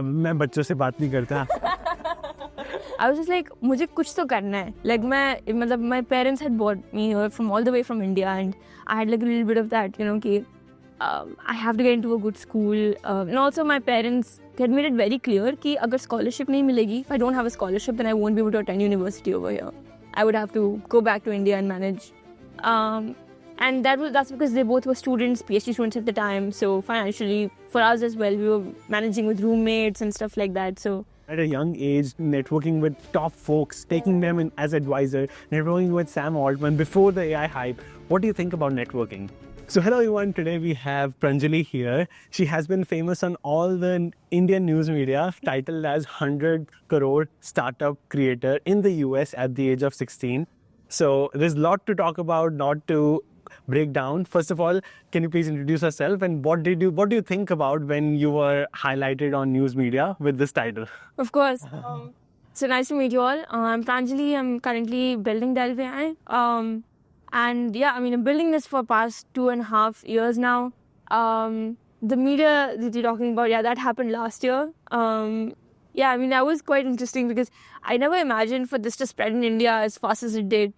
मैं बच्चों से बात नहीं करता. I was just like, मुझे कुछ तो करना है. Like my parents had brought me here from all the way from India, and I had like a little bit of that, कि I have to get into a good school. And also my parents had made it very clear कि अगर scholarship नहीं मिलेगी, if I don't have a scholarship, then I won't be able to attend university over here. I would have to go back to India and manage. And that's because they both were students, PhD students at the time. So financially, for us as well, we were managing with roommates and stuff like that. So at a young age, networking with top folks, taking them in as advisor, networking with Sam Altman before the AI hype. What do you think about networking? So hello everyone, today we have Pranjali here. She has been famous on all the Indian news media, titled as 100 crore startup creator in the US at the age of 16. So there's a lot to talk about, not to break down. First of all, can you please introduce yourself and what do you think about when you were highlighted on news media with this title? of course. So nice to meet you all. I'm Pranjali. I'm currently building Delve. And yeah, I'm building this for past 2.5 years now. The media that you're talking about, that happened last year. That was quite interesting because I never imagined for this to spread in India as fast as it did.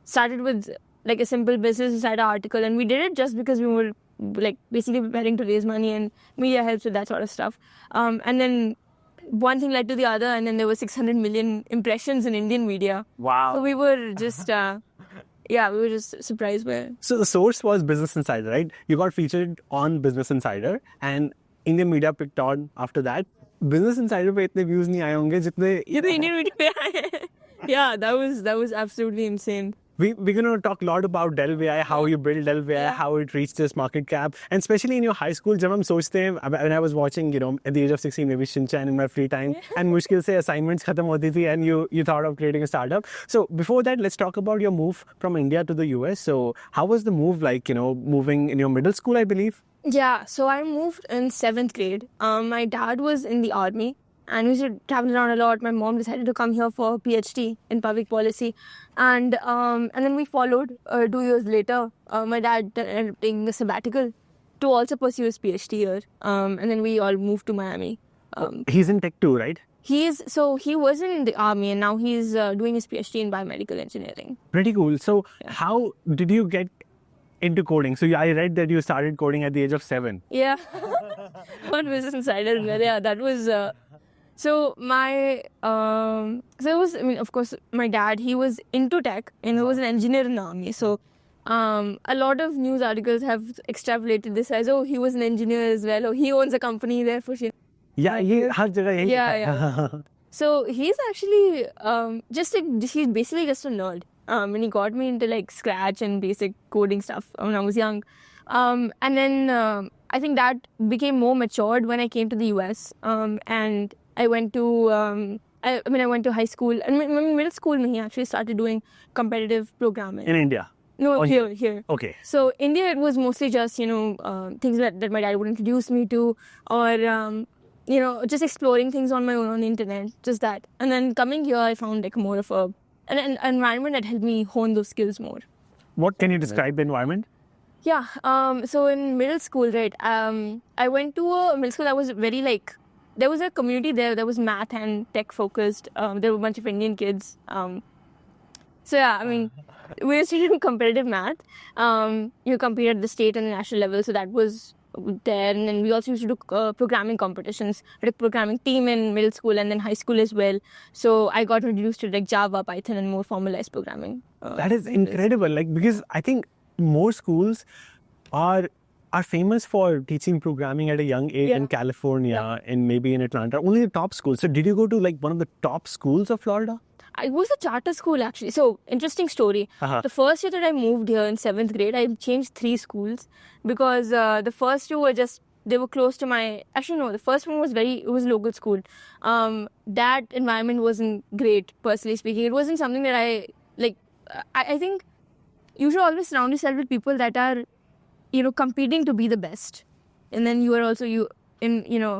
Started with like a simple business inside an article, and we did it just because we were like basically preparing to raise money, and media helps with that sort of stuff. And then one thing led to the other, and then there were 600 million impressions in Indian media. Wow. So we were just we were just surprised by it. So the source was Business Insider, right? You got featured on Business Insider and Indian media picked on after that. Business Insider पे इतने views नहीं आए होंगे जितने Indian media पे आए. Yeah, that was absolutely insane. We're going to talk a lot about Delve AI, how you build Delve AI, how it reached this market cap, and especially in your high school, जब हम सोचते हैं, when I was watching, at the age of 16, maybe Shin-chan in my free time, and मुश्किल से assignments खत्म होती थी, and you thought of creating a startup. So before that, let's talk about your move from India to the US. So how was the move like, moving in your middle school, I believe? Yeah, so I moved in 7th grade. My dad was in the army. And we used to travel around a lot. My mom decided to come here for a PhD in public policy. And then we followed 2 years later. My dad ended up taking a sabbatical to also pursue his PhD here. And then we all moved to Miami. He's in tech too, right? He was in the army and now he's doing his PhD in biomedical engineering. Pretty cool. So how did you get into coding? So I read that you started coding at the age of 7. Yeah. On Business Insider. Yeah, that was... So of course, my dad, he was into tech and he was an engineer in the army. So a lot of news articles have extrapolated this as, he was an engineer as well, or he owns a company, therefore she... Yeah, har jagah yahi. Yeah. So he's actually he's basically just a nerd. And he got me into like Scratch and basic coding stuff when I was young. And then I think that became more matured when I came to the US. And I went to I went to high school and middle school. He actually started doing competitive programming In India? No, here. Okay. So India, it was mostly just things that my dad would introduce me to, or just exploring things on my own on the internet, just that. And then coming here, I found like more of an environment that helped me hone those skills more. What can you describe the environment? Yeah. So in middle school, right? I went to a middle school that was very like. There was a community there that was math and tech focused. There were a bunch of Indian kids. We used to do competitive math. You compete at the state and the national level, so that was there. And then we also used to do programming competitions. We had a programming team in middle school and then high school as well. So I got introduced to like Java, Python, and more formalized programming. That is incredible. Because I think more schools are famous for teaching programming at a young age in California and maybe in Atlanta. Only the top schools. So did you go to like one of the top schools of Florida? It was a charter school actually. So interesting story. The first year that I moved here in 7th grade, I changed 3 schools because the first 2 were they were close to my... Actually, no, the first one was it was a local school. That environment wasn't great, personally speaking. It wasn't something that I like. I think you should always surround yourself with people that are competing to be the best. And then you are also,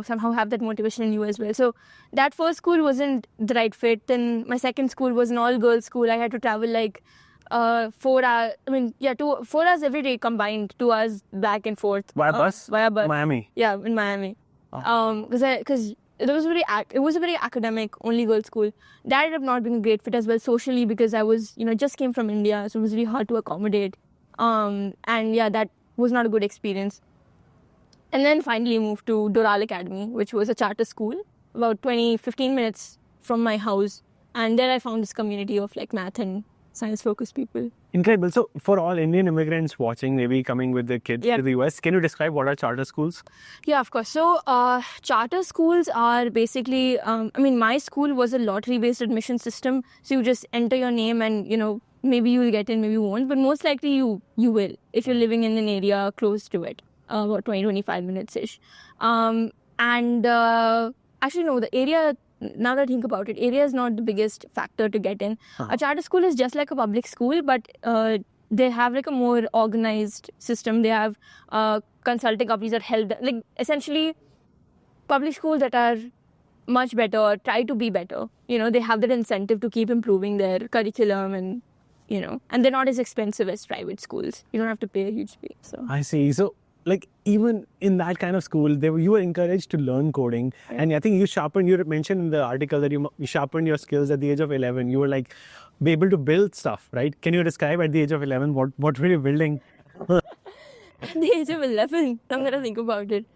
somehow have that motivation in you as well. So that first school wasn't the right fit. Then my second school was an all-girls school. I had to travel like 4 hours, 4 hours every day combined, 2 hours back and forth. Via bus? Via bus. Miami? Yeah, in Miami. Because it was a very academic, only girls school. That ended up not being a great fit as well socially, because I was, just came from India, so it was really hard to accommodate. And yeah, that was not a good experience. And then finally moved to Doral Academy, which was a charter school, about 15 minutes from my house. And there I found this community of like math and science-focused people. Incredible. So for all Indian immigrants watching, maybe coming with their kids to the US, can you describe what are charter schools? Yeah, of course. So charter schools are basically, my school was a lottery-based admission system. So you just enter your name and, maybe you'll get in, maybe you won't. But most likely you will, if you're living in an area close to it, about 20-25 minutes-ish. Actually, no, the area... Now that I think about it, area is not the biggest factor to get in. A charter school is just like a public school, but they have like a more organized system. They have consulting companies that help them. Like essentially, public schools that are much better or try to be better. They have that incentive to keep improving their curriculum and and they're not as expensive as private schools. You don't have to pay a huge fee. So I see. So like even in that kind of school, you were encouraged to learn coding. Right. And I think you mentioned in the article that you sharpened your skills at the age of 11. You were like be able to build stuff, right? Can you describe at the age of 11 what were you building? At the age of 11, I'm going to think about it.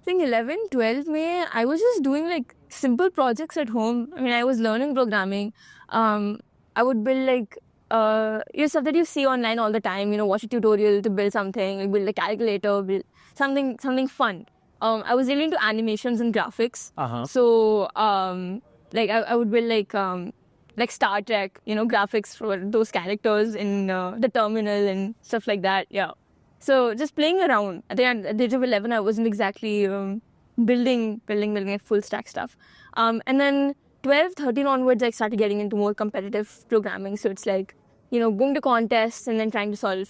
I think 11, 12, I was just doing like simple projects at home. I was learning programming. I would build like stuff that you see online all the time, watch a tutorial to build something, build a calculator, build something fun. I was really into animations and graphics. So, I would build like Star Trek, graphics for those characters in the terminal and stuff like that. Yeah. So just playing around. At the age of 11, I wasn't exactly building like full stack stuff. And then 12, 13 onwards, I started getting into more competitive programming. So it's like, going to contests and then trying to solve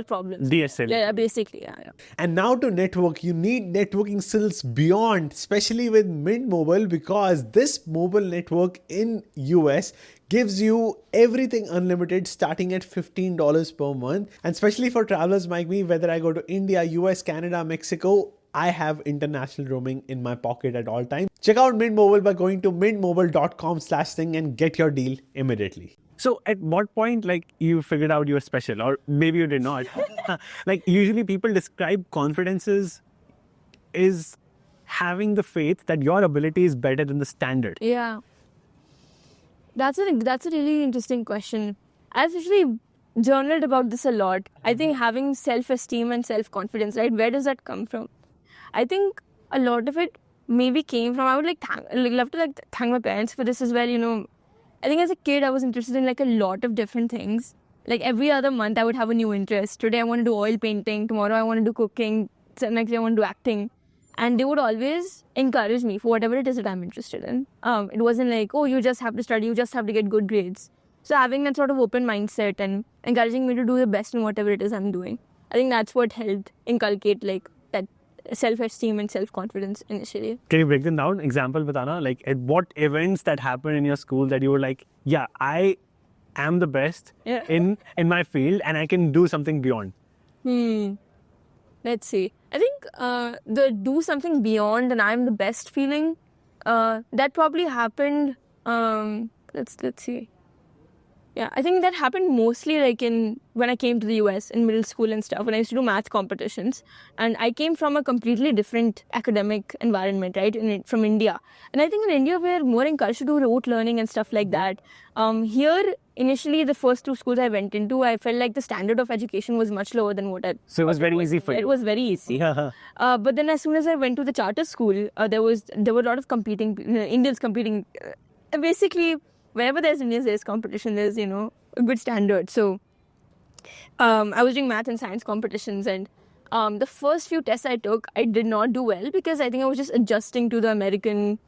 problems. DSL. Yeah, basically, yeah. And now to network, you need networking skills beyond, especially with Mint Mobile, because this mobile network in US gives you everything unlimited starting at $15 per month. And especially for travelers like me, whether I go to India, US, Canada, Mexico, I have international roaming in my pocket at all times. Check out Mint Mobile by going to mintmobile.com/thing and get your deal immediately. So at what point, you figured out you were special, or maybe you did not? Usually people describe confidence is having the faith that your ability is better than the standard. Yeah. That's a really interesting question. I've actually journaled about this a lot. I think having self-esteem and self-confidence, right? Where does that come from? I think a lot of it maybe came from, I would love to thank my parents for this as well, I think as a kid, I was interested in a lot of different things. Like every other month, I would have a new interest. Today, I want to do oil painting. Tomorrow, I want to do cooking. Next day, I want to do acting. And they would always encourage me for whatever it is that I'm interested in. It wasn't like, oh, you just have to study. You just have to get good grades. So having that sort of open mindset and encouraging me to do the best in whatever it is I'm doing. I think that's what helped inculcate that self-esteem and self-confidence initially. Can you break them down? Example, Batana, at what events that happened in your school that you were like, yeah, I am the best in my field and I can do something beyond? Let's see. I think the do something beyond and I'm the best feeling, that probably happened, let's see. Yeah, I think that happened mostly when I came to the US in middle school and stuff, when I used to do math competitions. And I came from a completely different academic environment, right, from India. And I think in India, we're more encouraged to do rote learning and stuff like that. Here, initially, the first two schools I went into, I felt like the standard of education was much lower than what I... So it was very easy for you? It was very easy. But then as soon as I went to the charter school, there were a lot of Indians competing. Basically... Wherever there's Indians, there's competition, there's, a good standard. So I was doing math and science competitions, and the first few tests I took, I did not do well because I think I was just adjusting to the American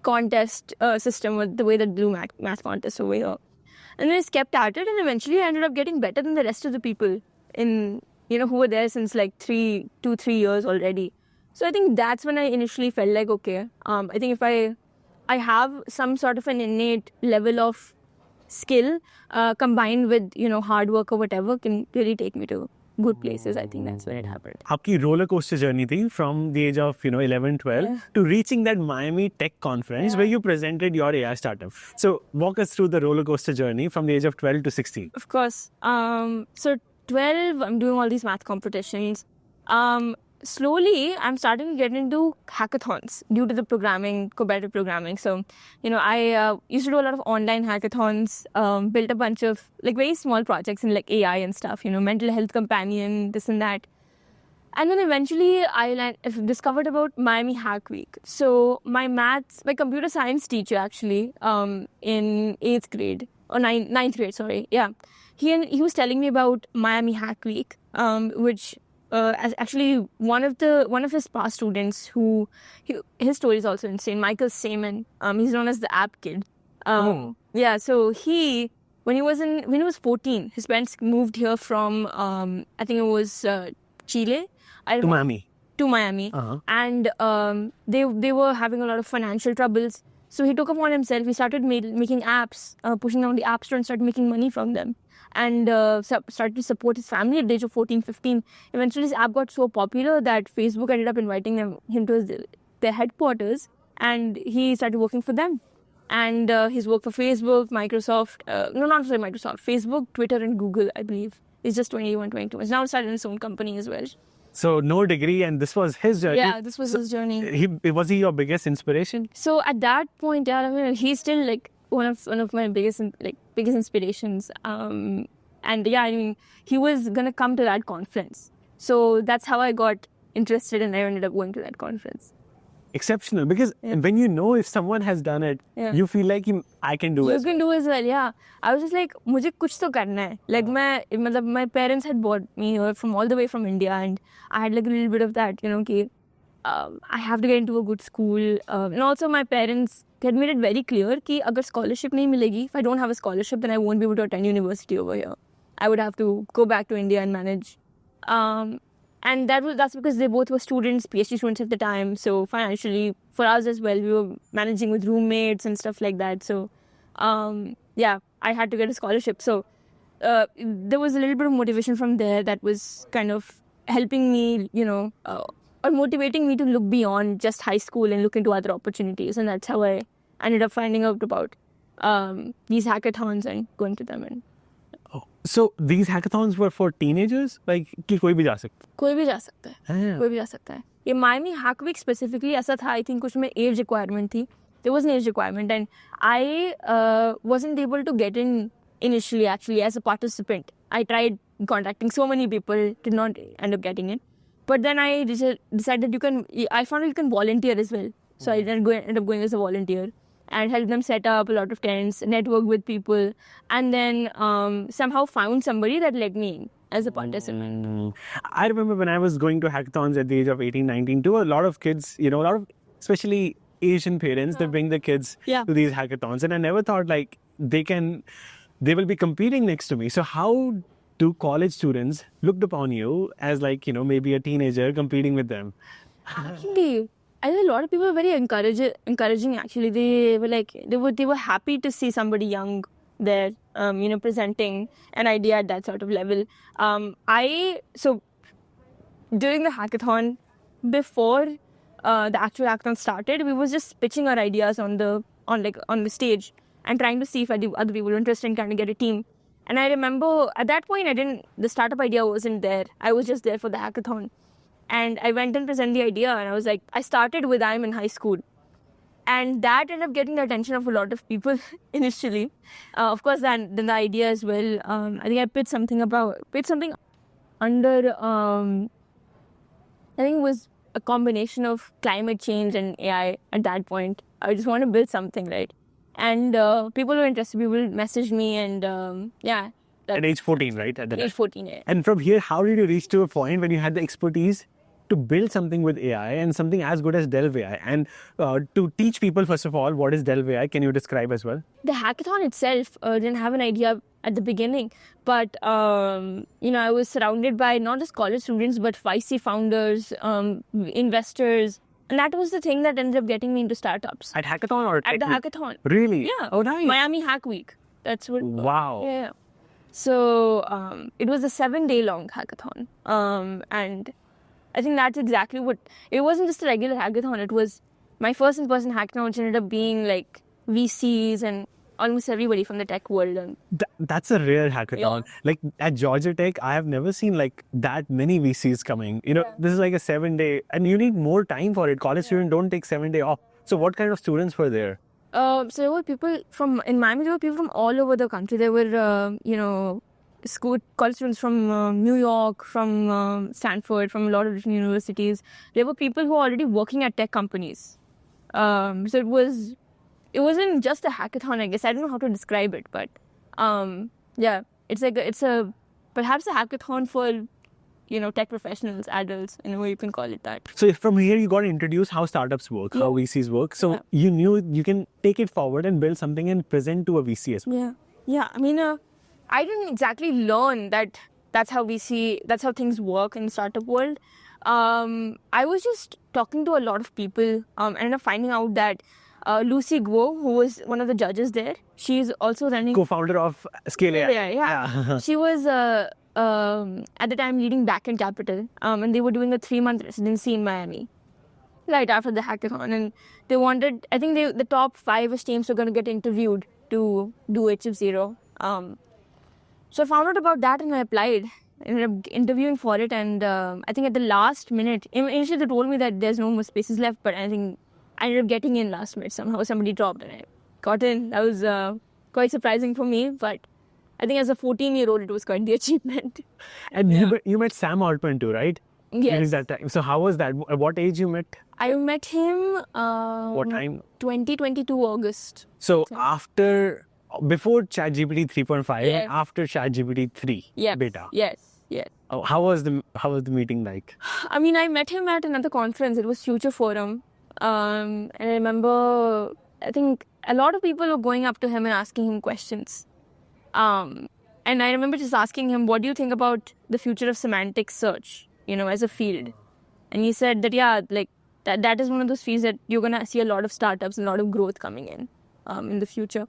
contest system with the way that they do math contests over here. And then I just kept at it, and eventually I ended up getting better than the rest of the people who were there since 2-3 years already. So I think that's when I initially felt like, okay, I think if I have some sort of an innate level of skill combined with, hard work or whatever can really take me to good places. I think that's where it happened. आपकी roller coaster journey थी from the age of 11, 12 to reaching that Miami Tech Conference where you presented your AI startup. So walk us through the roller coaster journey from the age of 12 to 16. Of course. So 12, I'm doing all these math competitions. Slowly, I'm starting to get into hackathons due to the competitive programming. So, I used to do a lot of online hackathons, built a bunch of like very small projects in like AI and stuff, mental health companion, this and that. And then eventually I discovered about Miami Hack Week. So my computer science teacher actually, in 8th grade, or 9th grade, sorry. Yeah. He was telling me about Miami Hack Week, which as actually one of his past students his story is also insane. Michael Saman, he's known as the App Kid. Yeah, so when he was 14, his parents moved here from I think it was Chile. To Miami. To Miami, and they were having a lot of financial troubles. So he took upon himself. He started making apps, pushing down the app store, and started making money from them. And started to support his family at the age of 14, 15. Eventually, his app got so popular that Facebook ended up inviting him to their headquarters, and he started working for them. And he's worked for Facebook, Microsoft, Microsoft, Facebook, Twitter, and Google, I believe. He's just 21, 22. He's now started his own company as well. So no degree, and this was his journey. Yeah, this was his journey. Was he your biggest inspiration? So at that point, yeah, I mean, he's still like one of my biggest inspirations. And yeah, I mean, he was gonna come to that conference. So that's how I got interested, and I ended up going to that conference. Exceptional, because when you know if someone has done it, you feel like I can do it. You can do as well, yeah. I was just like, मुझे कुछ तो करना है. Like my parents had brought me here from all the way from India, and I had like a little bit of that, कि I have to get into a good school. And also my parents had made it very clear कि अगर scholarship नहीं मिलेगी, if I don't have a scholarship, then I won't be able to attend university over here. I would have to go back to India and manage. And that's because they both were students, PhD students at the time. So financially, for us as well, we were managing with roommates and stuff like that. So, yeah, I had to get a scholarship. So there was a little bit of motivation from there that was kind of helping me, or motivating me to look beyond just high school and look into other opportunities. And that's how I ended up finding out about these hackathons and going to them. And so these hackathons were for teenagers, like कि कोई भी जा सकता है. कोई भी जा सकता है. कोई भी जा सकता है. ये Miami Hack Week specifically ऐसा था. I think कुछ में age requirement थी. There was an age requirement, and I wasn't able to get in initially actually as a participant. I tried contacting so many people, did not end up getting in. But then I decided I found you can volunteer as well. So I ended up going as a volunteer and helped them set up a lot of tents, network with people, and then somehow found somebody that let me in as a participant. I remember when I was going to hackathons at the age of 18, 19 too, a lot of kids, especially Asian parents, they bring their kids to these hackathons, and I never thought like they will be competing next to me. So how do college students looked upon you as like, maybe a teenager competing with them? Actually, I think a lot of people were very encouraging actually. They were happy to see somebody young there, presenting an idea at that sort of level. So during the hackathon, before the actual hackathon started, we was just pitching our ideas on the stage and trying to see if other people were interested in trying to get a team. And I remember at that point, the startup idea wasn't there. I was just there for the hackathon. And I went and presented the idea, and I was like, I started with I'm in high school. And that ended up getting the attention of a lot of people initially. Of course, then the idea as well. I think I pitched something under, I think it was a combination of climate change and AI at that point. I just want to build something, right? And people were interested. People messaged me, and yeah. At age 14, right? At age 14, yeah. And from here, how did you reach to a point when you had the expertise to build something with AI and something as good as Delve AI? And to teach people, first of all, what is Delve AI? Can you describe as well? The hackathon itself didn't have an idea at the beginning. But, I was surrounded by not just college students, but YC founders, investors. And that was the thing that ended up getting me into startups. At hackathon or at the hackathon? Really? Yeah. Oh, nice. Miami Hack Week. That's what. Wow. Yeah. So it was a 7-day long hackathon. And I think that's exactly what, it wasn't just a regular hackathon. It was my first in-person hackathon, which ended up being like VCs and almost everybody from the tech world. And That's a rare hackathon. Like at Georgia Tech, I have never seen like that many VCs coming. This is like a 7-day, and you need more time for it. College students don't take 7 day off. So what kind of students were there? so there were people in Miami, there were people from all over the country. There were, college students from New York, from Stanford, from a lot of different universities. There were people who were already working at tech companies. So it wasn't just a hackathon, I guess. I don't know how to describe it, but it's perhaps a hackathon for tech professionals, adults, in a way you can call it that. So from here, you got introduced how startups work, how VCs work. So you knew you can take it forward and build something and present to a VC as well. Yeah. I mean, I didn't exactly learn that's how things work in the startup world. I was just talking to a lot of people and ended up finding out that Lucy Guo, who was one of the judges there, she's also running... Co-founder of Scale AI. Yeah. She was... at the time leading Backend Capital, and they were doing a 3-month residency in Miami right after the hackathon, and they wanted, I think the top 5 teams were going to get interviewed to do HF0. So I found out about that and I applied. I ended up interviewing for it, and I think at the last minute, initially they told me that there's no more spaces left, but I think I ended up getting in last minute. Somehow somebody dropped and I got in. That was quite surprising for me, but I think as a 14-year-old, it was quite the achievement. And you met Sam Altman too, right? Yes. During that time. So how was that? At what age you met? I met him... what time? 2022 August. So before ChatGPT 3.5 and after ChatGPT 3 beta. Yes. Oh, how was the meeting like? I mean, I met him at another conference. It was Future Forum. And I remember, I think a lot of people were going up to him and asking him questions. And I remember just asking him, what do you think about the future of semantic search, as a field? And he said that, that is one of those fields that you're going to see a lot of startups and a lot of growth coming in the future.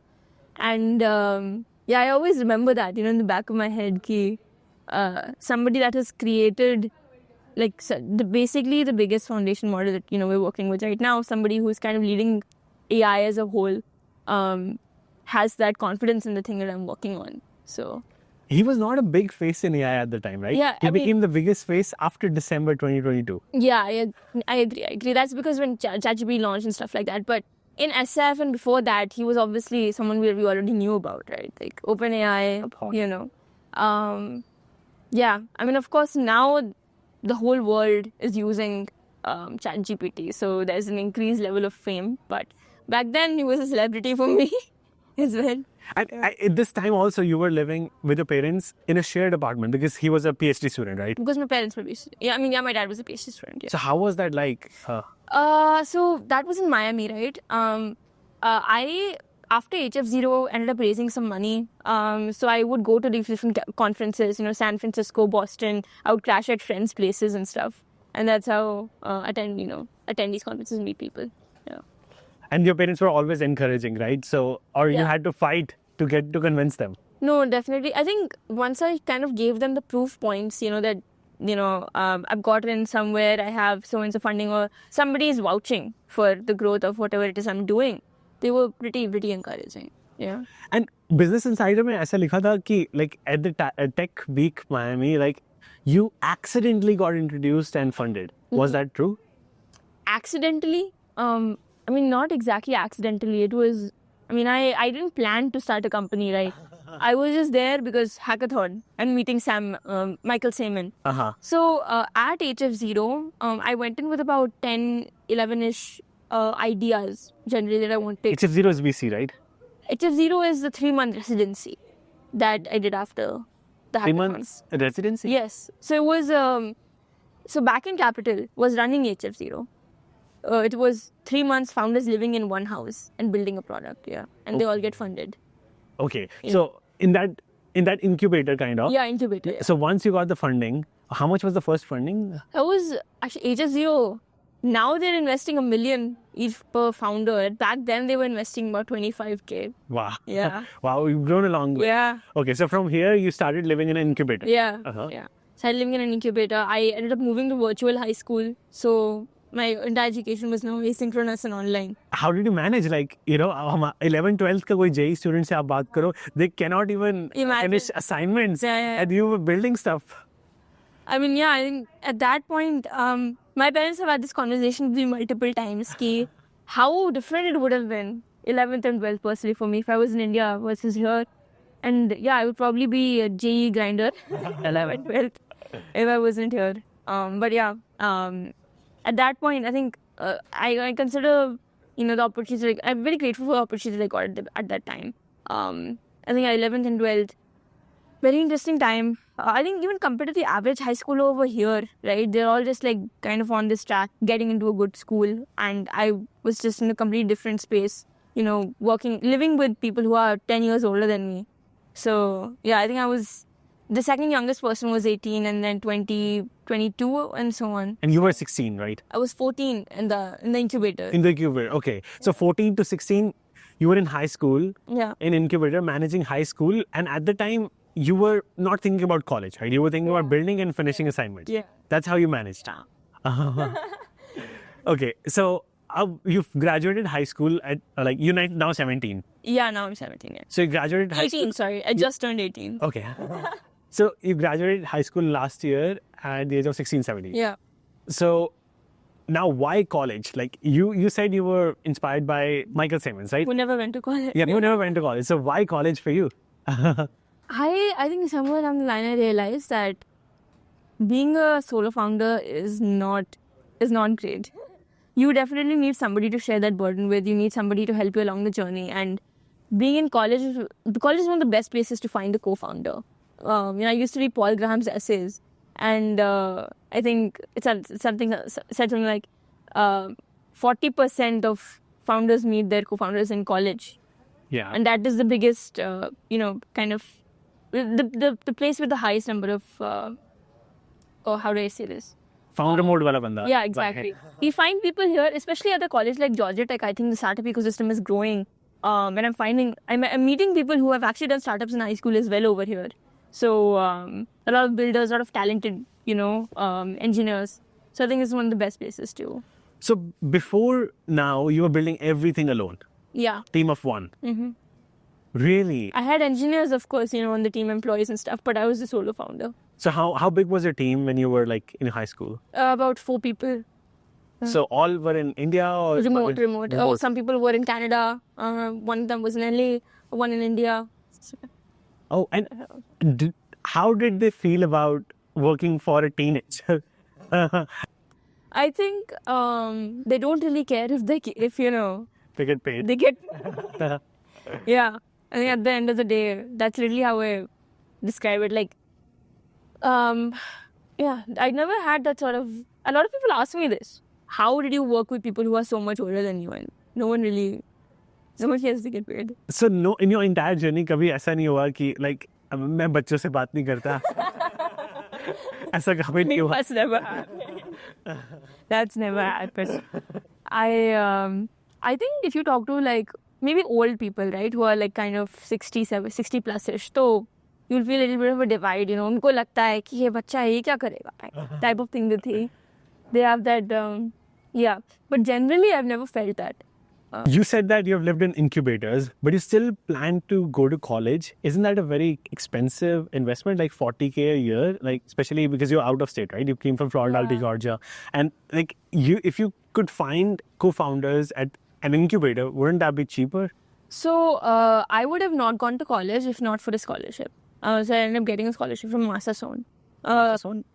And I always remember that, in the back of my head, somebody that has created basically the biggest foundation model that, we're working with right now, somebody who's kind of leading AI as a whole, has that confidence in the thing that I'm working on. So he was not a big face in AI at the time, right? Yeah, he became the biggest face after December 2022. Yeah, I agree. That's because when ChatGPT launched and stuff like that. But in SF and before that, he was obviously someone we already knew about, right? Like OpenAI, I mean, of course, now the whole world is using ChatGPT, so there's an increased level of fame. But back then, he was a celebrity for me as well. And at this time also, you were living with your parents in a shared apartment because he was a PhD student, right? Because my parents were PhD. My dad was a PhD student. Yeah. So how was that like? So that was in Miami, right? I, after HF0, ended up raising some money. So I would go to different conferences, San Francisco, Boston. I would crash at friends' places and stuff. And that's how attend these conferences and meet people. Yeah. And your parents were always encouraging, right? So, or you had to fight to convince them? No, definitely. I think once I kind of gave them the proof points, that, I've gotten somewhere, I have so-and-so funding, or somebody is vouching for the growth of whatever it is I'm doing, they were pretty encouraging. Yeah. And Business Insider में ऐसा लिखा था कि like at the Tech Week Miami, like you accidentally got introduced and funded. Was that true? Accidentally? I mean, not exactly accidentally. It was, I didn't plan to start a company, right? I was just there because hackathon and meeting Michael Saylor. So at HF0, I went in with about 10, 11-ish ideas generally that I wanted. HF0 is VC, right? HF0 is the 3-month residency that I did after the hackathon. 3 months residency? Yes. So it was, so Backend Capital was running HF0. It was 3 months founders living in one house and building a product, and they all get funded. Okay, so in that incubator kind of. Yeah, incubator. Yeah. So once you got the funding, how much was the first funding? That was actually HF0 now they're investing $1 million each per founder. Back then they were investing about 25K. Wow. Yeah. Wow, you've grown a long way. Yeah. Okay, so from here you started living in an incubator. Yeah. Uh-huh. Yeah. Started living in an incubator. I ended up moving to virtual high school. So my entire education was now asynchronous and online. How did you manage? Like, 11th, 12th का कोई JEE student से आप बात करो, they cannot even Imagine. finish assignments, Yeah. and you were building stuff. I mean, yeah, I think at that point, my parents have had this conversation with me multiple times. Ki how different it would have been 11th and 12th personally for me if I was in India versus here. And yeah, I would probably be a JEE grinder 11th, 12th if I wasn't here. But yeah, at that point, I think I consider, the opportunity, like, I'm very grateful for the opportunity I got at that time. I think 11th and 12th, very interesting time. I think even compared to the average high school over here, right, they're all just like kind of on this track, getting into a good school. And I was just in a completely different space, living with people who are 10 years older than me. So yeah, I think I was, the second youngest person was 18 and then 20, 22 and so on. And you were 16, right? I was 14 in the incubator. In the incubator, okay. So 14 to 16, you were in high school, Yeah. in incubator, managing high school. And at the time, you were not thinking about college, right? You were thinking about building and finishing assignments. Yeah. That's how you managed. Okay, so you've graduated high school at, you're now 17. Yeah, now I'm 17. Yeah. So you graduated high school. 18, sorry. I just turned 18. Okay. So you graduated high school last year at the age of 16, 17. Yeah. So now why college? Like you said you were inspired by Michael Simmons, right? Who never went to college. Yeah, you never went to college. So why college for you? I think somewhere down the line I realized that being a solo founder is not great. You definitely need somebody to share that burden with. You need somebody to help you along the journey. And being in college is one of the best places to find a co-founder. I used to read Paul Graham's essays, and I think it's something like 40% of founders meet their co-founders in college. Yeah. And that is the biggest, kind of the place with the highest number of, how do I say this? Founder mode wala banda. Yeah, exactly. We find people here, especially at the college like Georgia Tech. I think the startup ecosystem is growing. And I'm meeting people who have actually done startups in high school as well over here. So a lot of builders, a lot of talented, engineers. So I think it's one of the best places too. So before now, you were building everything alone. Yeah. Team of one. Mm-hmm. Really? I had engineers, of course, on the team, employees and stuff, but I was the solo founder. So how big was your team when you were in high school? About 4 people. So all were in India or Remote. Oh, some people were in Canada. One of them was in LA. One in India. Oh, and how did they feel about working for a teenager? I think they don't really care if they get paid. they get. Yeah, I think at the end of the day, that's literally how I describe it. I never had that sort of. A lot of people ask me this. How did you work with people who are so much older than you? And no one cares to get paid. So no, in your entire journey, कभी ऐसा नहीं हुआ कि मैं बच्चों से बात नहीं करता. ऐसा कभी नहीं हुआ. That's never happened. That's never happened. I think if you talk to maybe old people, right, who are kind of 60 plus-ish, so you'll feel a little bit of a divide, उनको लगता है कि ये बच्चा ये क्या करेगा, type of thing they have that, yeah. But generally, I've never felt that. You said that you have lived in incubators, but you still plan to go to college. Isn't that a very expensive investment, like $40,000 a year? Especially because you're out of state, right? You came from Florida to Georgia. And if you could find co-founders at an incubator, wouldn't that be cheaper? So I would have not gone to college if not for the scholarship. So I ended up getting a scholarship from Massasohn.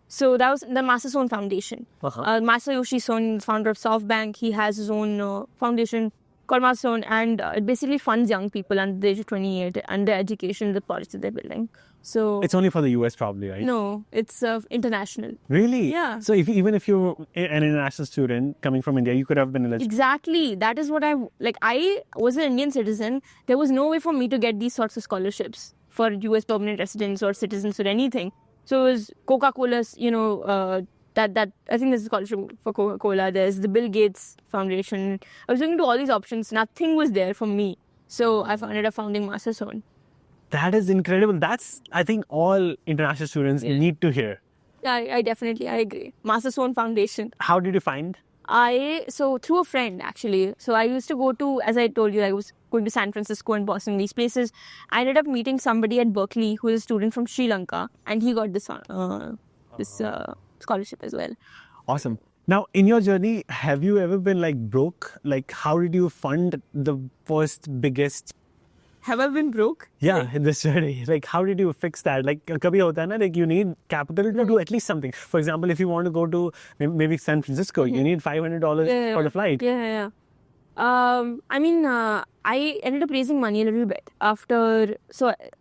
So that was the Massasohn Foundation. Masayoshi Son, founder of SoftBank, he has his own foundation called Massasohn, and it basically funds young people under the age of 28 and their education, the projects that they're building. So it's only for the US probably, right? No, it's international. Really? Yeah. So even if you're an international student coming from India, you could have been eligible. Exactly. That is what I was an Indian citizen. There was no way for me to get these sorts of scholarships for US permanent residents or citizens or anything. So it was Coca-Cola's, that I think there's a scholarship for Coca-Cola. There's the Bill Gates Foundation. I was looking to all these options. Nothing was there for me. So I ended up founding Masterzone. That is incredible. That's, I think, all international students need to hear. Yeah, I agree. Masterzone Foundation. How did you find? So through a friend actually. So I used to go to, as I told you, I was going to San Francisco and Boston, these places. I ended up meeting somebody at Berkeley who is a student from Sri Lanka, and he got this scholarship as well. Awesome. Now, in your journey, have you ever been like broke? Like, how did you fund the first biggest? Have I been broke? Yeah, in this journey. Like, how did you fix that? Like, kabhi hota hai na, like you need capital to do at least something. For example, if you want to go to maybe San Francisco, you need $500 for the flight. Yeah. I ended up raising money a little bit after,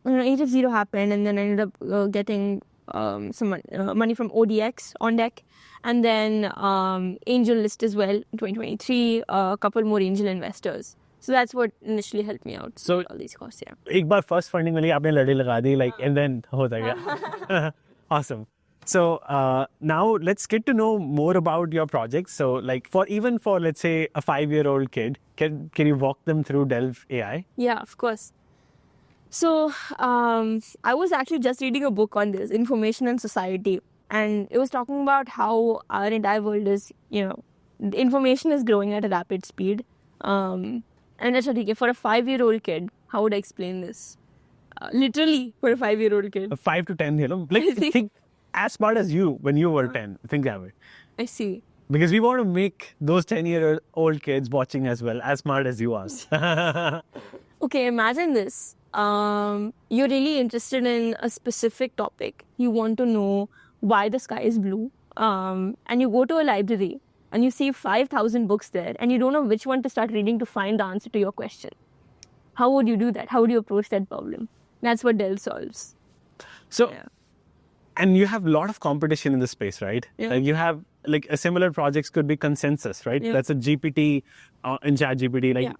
Age of Zero happened, and then I ended up getting some money from ODX, On Deck, and then Angel List as well in 2023, a couple more angel investors. So that's what initially helped me out. So all these costs, yeah. एक बार first funding मिली आपने लड़ी लगा दी, like, and then hota gaya. Awesome. So now let's get to know more about your project. So like for let's say a 5-year-old kid, can you walk them through Delve AI? Yeah, of course. So I was actually just reading a book on this, Information and Society, and it was talking about how our entire world is, information is growing at a rapid speed. And that's okay. For a 5-year-old kid, how would I explain this? Literally, for a 5-year-old kid. 5 to 10, like think as smart as you when you were 10. Think that way. I see. Because we want to make those 10-year-old kids watching as well as smart as you are. Okay, imagine this. You're really interested in a specific topic. You want to know why the sky is blue. And you go to a library and you see 5,000 books there, and you don't know which one to start reading to find the answer to your question. How would you do that? How would you approach that problem? That's what Delve solves. So, and you have a lot of competition in this space, right? Yeah. Like you have, like, a similar projects could be Consensus, right? Yeah. That's a GPT in ChatGPT. Like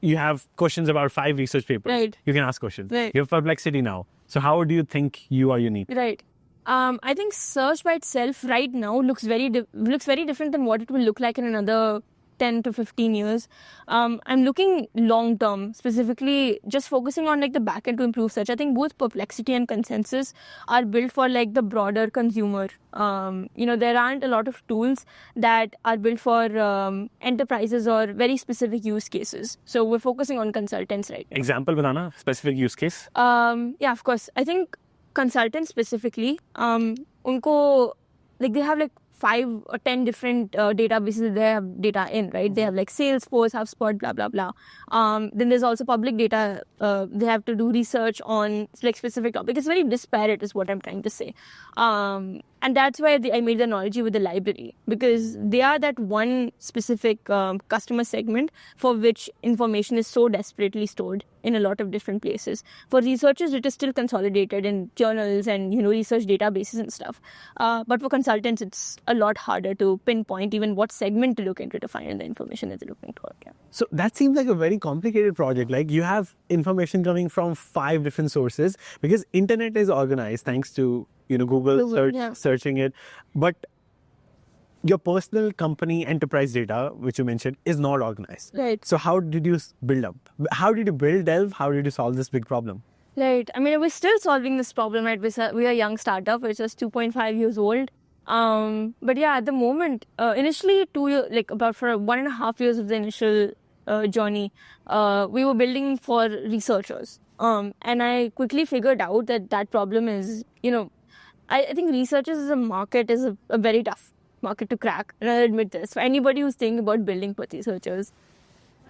you have questions about 5 research papers. Right. You can ask questions. Right. You have Perplexity now. So how do you think you are unique? Right. I think search by itself right now looks very different than what it will look like in another 10 to 15 years. I'm looking long term, specifically just focusing on like the backend to improve search. I think both Perplexity and Consensus are built for like the broader consumer. There aren't a lot of tools that are built for enterprises or very specific use cases. So we're focusing on consultants right now. Example banana, specific use case. Yeah, of course. I think consultants specifically, unko, like they have like 5 or 10 different databases that they have data in, right? They have like Salesforce, HubSpot, blah, blah, blah. Then there's also public data. They have to do research on like specific topics. It's very disparate is what I'm trying to say. And that's why I made the analogy with the library, because they are that one specific customer segment for which information is so desperately stored in a lot of different places. For researchers, it is still consolidated in journals and research databases and stuff. But for consultants, it's a lot harder to pinpoint even what segment to look into to find the information that they're looking for. Yeah. So that seems like a very complicated project. Like you have information coming from 5 different sources, because internet is organized thanks to Google searching it. But your personal company enterprise data, which you mentioned, is not organized. Right. So how did you build up? How did you build Delve? How did you solve this big problem? Right. I mean, we're still solving this problem, right? We're a young startup, which is 2.5 years old. But yeah, at the moment, initially 2 years, like about for 1.5 years of the initial journey, we were building for researchers. And I quickly figured out that problem is, I think researchers as a market is a very tough market to crack. And I'll admit this. For anybody who's thinking about building for researchers,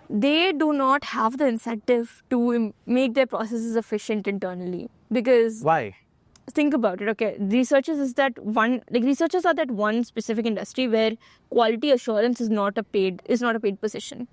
they do not have the incentive to make their processes efficient internally. Because why? Think about it. Okay, researchers are that one specific industry where quality assurance is not a paid position.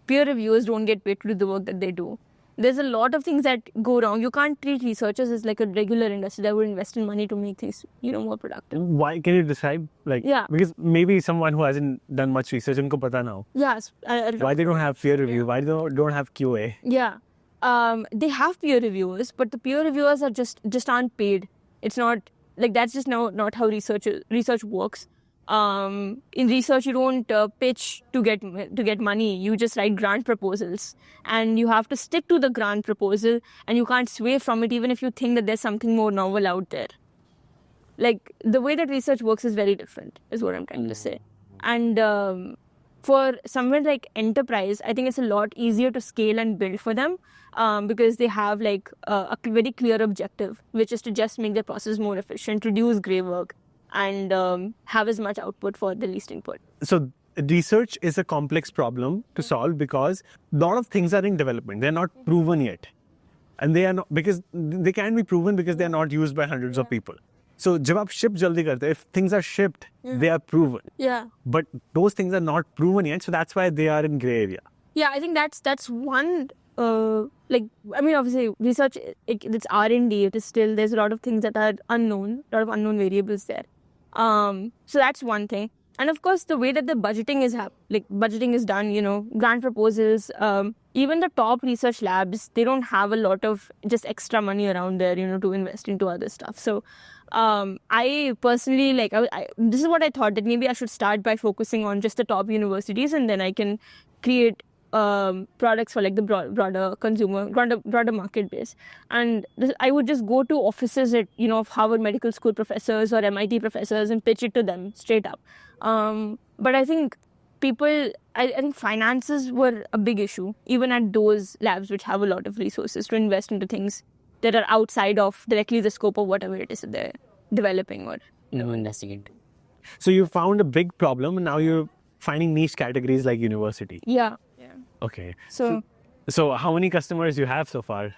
Peer reviewers don't get paid to do the work that they do. There's a lot of things that go wrong. You can't treat researchers as like a regular industry that would invest in money to make things, more productive. Why? Can you describe? Because maybe someone who hasn't done much research, unko pata na ho. Yes. Why they don't have peer review? Why they don't have QA? Yeah. They have peer reviewers, but the peer reviewers are just aren't paid. It's not like that's just not how research works. In research, you don't pitch to get money. You just write grant proposals, and you have to stick to the grant proposal, and you can't sway from it even if you think that there's something more novel out there. Like the way that research works is very different, is what I'm trying to say. And for somewhere like enterprise, I think it's a lot easier to scale and build for them because they have like a very clear objective, which is to just make their process more efficient, reduce gray work, and have as much output for the least input. So research is a complex problem to solve because a lot of things are in development. They're not proven yet. And they are not, because they can be proven because they are not used by hundreds of people. So जब आप ship जल्दी करते हैं, if things are shipped, they are proven. Yeah. But those things are not proven yet, so that's why they are in gray area. Yeah, I think that's one. Like, I mean, obviously, research, it's R&D. It is still, there's a lot of things that are unknown, a lot of unknown variables there. So that's one thing. And of course, the way that the budgeting is done, you know, grant proposals, even the top research labs, they don't have a lot of just extra money around there, you know, to invest into other stuff. So I personally, this is what I thought, that maybe I should start by focusing on just the top universities, and then I can create products for like the broader consumer, broader market base. And I would just go to offices at, you know, of Harvard Medical School professors or MIT professors and pitch it to them straight up. But I think I think finances were a big issue, even at those labs which have a lot of resources to invest into things that are outside of directly the scope of whatever it is that they're developing or investigate. So you found a big problem, and now you're finding niche categories like university. Yeah. Okay. So how many customers you have so far?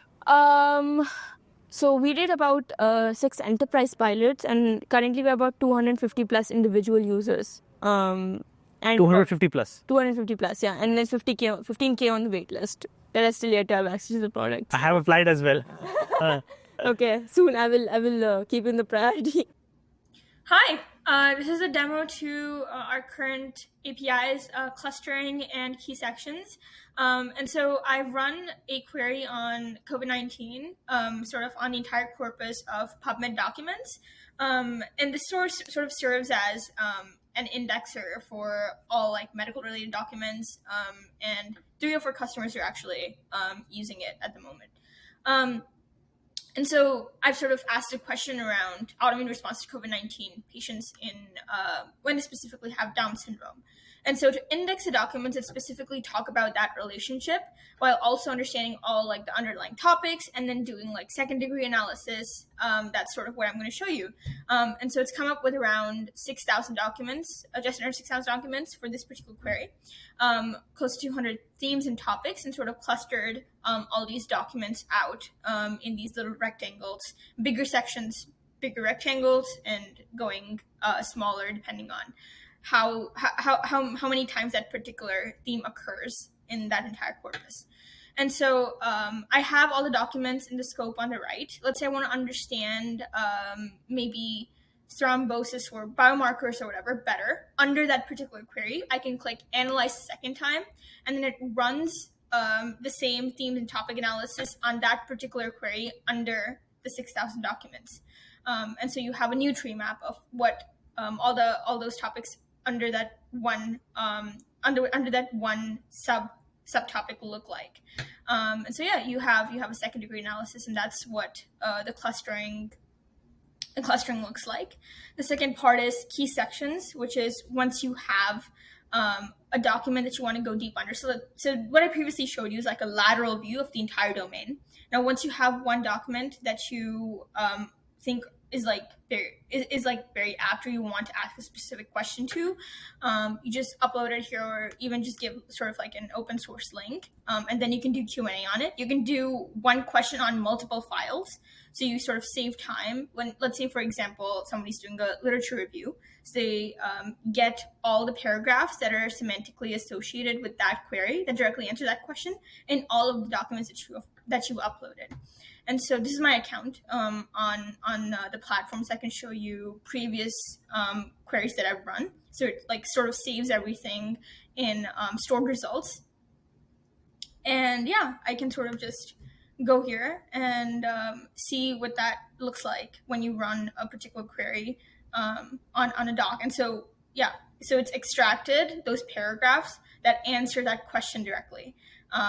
So we did about 6 enterprise pilots, and currently we're about 250 plus individual users. And 250 plus. 250 plus, yeah, and there's 15K on the wait list that are still yet to have access to the product. I have applied as well. Okay, soon I will keep in the priority. Hi, this is a demo to our current APIs, clustering and key sections. And so I've run a query on COVID-19, sort of on the entire corpus of PubMed documents. And this source sort of serves as an indexer for all like medical related documents. And 3 or 4 customers are actually using it at the moment. And so I've sort of asked a question around autoimmune response to COVID-19 patients in when they specifically have Down syndrome. And so to index the documents that specifically talk about that relationship, while also understanding all like the underlying topics, and then doing like second degree analysis, that's sort of what I'm going to show you. And so it's come up with around 6,000 documents, just under 6,000 documents for this particular query, close to 200 themes and topics, and sort of clustered all these documents out in these little rectangles, bigger sections, bigger rectangles, and going smaller depending on how many times that particular theme occurs in that entire corpus. And so I have all the documents in the scope on the right. Let's say I want to understand maybe thrombosis or biomarkers or whatever better under that particular query. I can click analyze the second time, and then it runs the same theme and topic analysis on that particular query under the 6,000 documents. And so you have a new tree map of what all those topics under that one under that one subtopic will look like. And so yeah, you have a second degree analysis, and that's what the clustering looks like. The second part is key sections, which is once you have a document that you want to go deep under. So what I previously showed you is like a lateral view of the entire domain. Now, once you have one document that you think is very apt, or you want to ask a specific question to, you just upload it here, or even just give sort of like an open source link, and then you can do Q&A on it. You can do one question on multiple files, so you sort of save time when, let's say for example, somebody's doing a literature review, so they get all the paragraphs that are semantically associated with that query that directly answer that question in all of the documents that you uploaded. And so this is my account on the platforms. I can show you previous queries that I've run. So it like sort of saves everything in stored results. And yeah, I can sort of just go here and see what that looks like when you run a particular query on a doc. And so, yeah, so it's extracted those paragraphs that answer that question directly.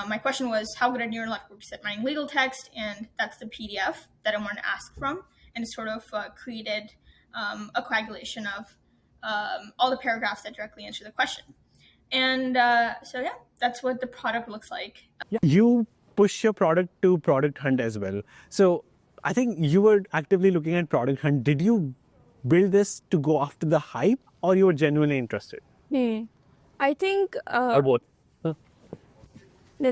My question was, how good a neural network is at mining legal text? And that's the PDF that I wanted to ask from. And it sort of created a coagulation of all the paragraphs that directly answer the question. And so, yeah, that's what the product looks like. You push your product to Product Hunt as well. So I think you were actively looking at Product Hunt. Did you build this to go after the hype, or you were genuinely interested? I think Or both?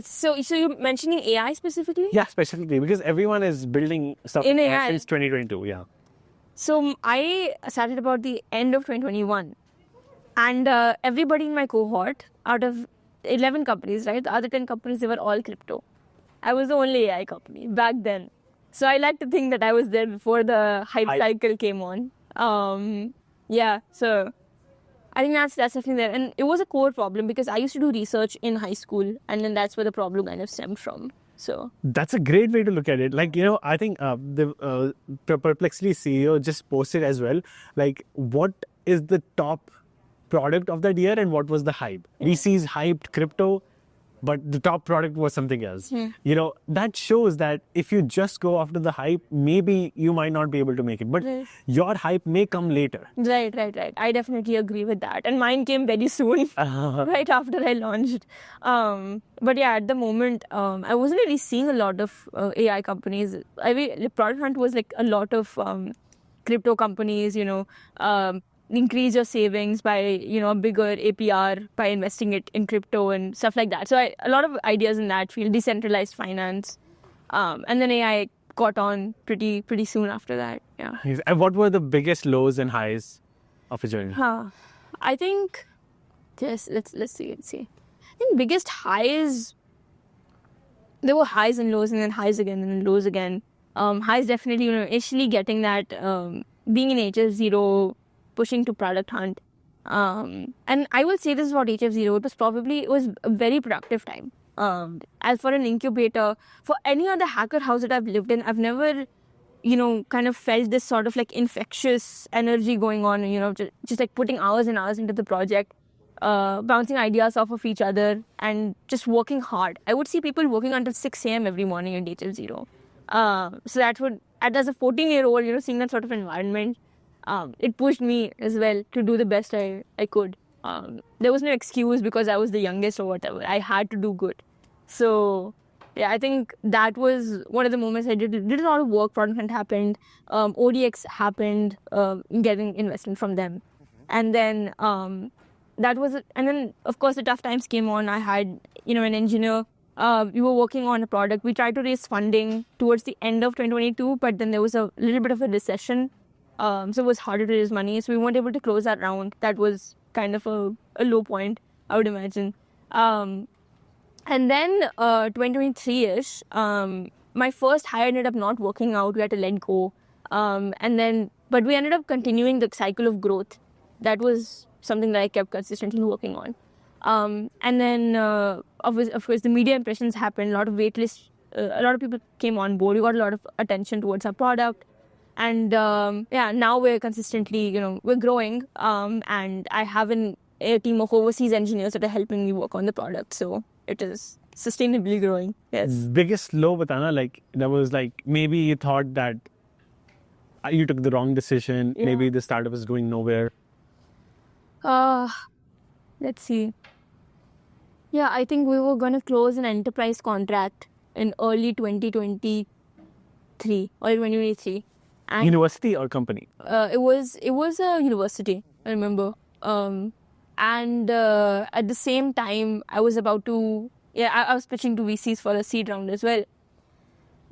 so you're mentioning AI specifically? Yeah, specifically because everyone is building stuff In AI. since 2022. Yeah. So I started about the end of 2021, and everybody in my cohort, out of 11 companies, right, the other 10 companies, they were all crypto. I was the only AI company back then. So I like to think that I was there before the hype cycle came on. Yeah, so I think that's definitely there. And it was a core problem because I used to do research in high school, and then that's where the problem kind of stemmed from. So That's a great way to look at it. Like, I think the Perplexity CEO just posted as well, like, what is the top product of that year and what was the hype? VCs hyped crypto, but the top product was something else. That shows that if you just go after the hype, maybe you might not be able to make it. But your hype may come later. Right. I definitely agree with that. And mine came very soon, right after I launched. But yeah, at the moment, I wasn't really seeing a lot of AI companies. I mean, Product Hunt was like a lot of crypto companies, increase your savings by, a bigger APR by investing it in crypto and stuff like that. So a lot of ideas in that field, decentralized finance. And then AI caught on pretty soon after that. Yeah. And what were the biggest lows and highs of your journey? I think, let's see. I think biggest highs, there were highs and lows and then highs again and then lows again. Highs definitely, initially getting that, being in HF0, pushing to Product Hunt. And I will say this about HF0, it was a very productive time. As for an incubator, for any other hacker house that I've lived in, I've never, kind of felt this sort of like infectious energy going on, just like putting hours and hours into the project, bouncing ideas off of each other and just working hard. I would see people working until 6 a.m. every morning in HF0. So that would, as a 14-year-old, seeing that sort of environment, it pushed me as well to do the best I could. There was no excuse because I was the youngest or whatever. I had to do good. So, yeah, I think that was one of the moments I did a lot of work. Product Hunt happened. ODX happened, getting investment from them. And then that was it. And then, of course, the tough times came on. I had, an engineer. We were working on a product. We tried to raise funding towards the end of 2022, but then there was a little bit of a recession. So it was harder to raise money. So we weren't able to close that round. That was kind of a low point, I would imagine. And then 2023-ish, my first hire ended up not working out. We had to let go. But we ended up continuing the cycle of growth. That was something that I kept consistently working on. And then, of course, the media impressions happened. A lot of waitlists, a lot of people came on board. We got a lot of attention towards our product. And now we're consistently, we're growing. And I have a team of overseas engineers that are helping me work on the product. So it is sustainably growing. Yes. Biggest low, Batana, like that was like maybe you thought that you took the wrong decision. Yeah. Maybe the startup is going nowhere. Let's see. Yeah, I think we were going to close an enterprise contract in early 2023 or 2023. And University or company? it was a university, I remember. And at the same time, I was about to, I was pitching to VCs for a seed round as well.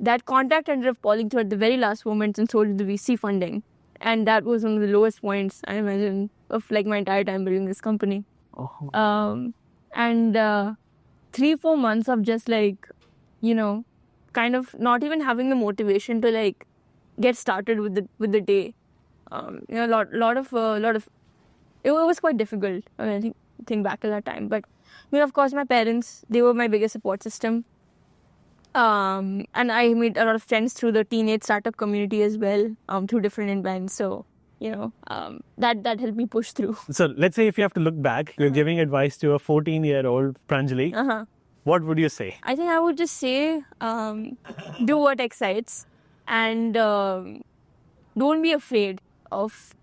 That contract ended up falling through at the very last moment, and so did the VC funding. And that was one of the lowest points, I imagine, of like my entire time building this company. Oh. And 3-4 months of just like, kind of not even having the motivation to like get started with the day. A lot of it was quite difficult. I mean, think back to that time. But of course, my parents, they were my biggest support system. And I made a lot of friends through the teenage startup community as well, through different events. So, that helped me push through. So let's say if you have to look back, you're giving advice to a 14-year-old Pranjali. What would you say? I think I would just say, do what excites, and don't be afraid of,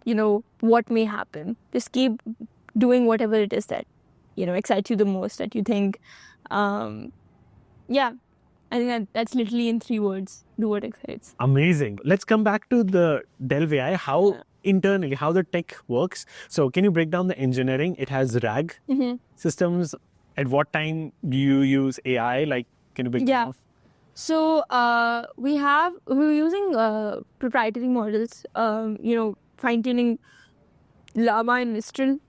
what may happen. Just keep doing whatever it is that, excites you the most, that you think. I think that's literally in 3 words. Do what excites. Amazing. Let's come back to the Delve AI, how internally, how the tech works. So can you break down the engineering? It has RAG systems. At what time do you use AI? Like, can you break that off? So we're using proprietary models, fine-tuning Llama and Mistral,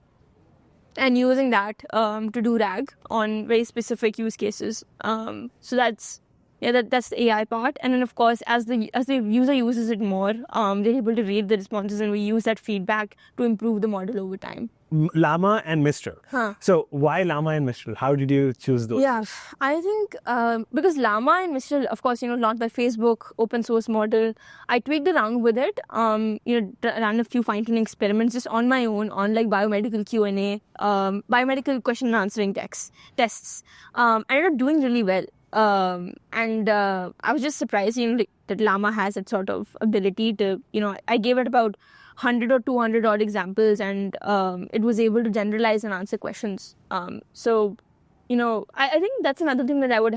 and using that to do RAG on very specific use cases. So that's the AI part. And then of course, as the user uses it more, they're able to read the responses, and we use that feedback to improve the model over time. Llama and Mistral. So why Llama and Mistral? How did you choose those? Yeah, I think because Llama and Mistral, of course, launched by Facebook, open source model. I tweaked around with it. Ran a few fine-tuning experiments just on my own, on like biomedical Q&A, biomedical question and answering tests. I ended up doing really well. And I was just surprised, that Llama has that sort of ability to, I gave it about 100 or 200 odd examples, and it was able to generalize and answer questions. So, I think that's another thing that I would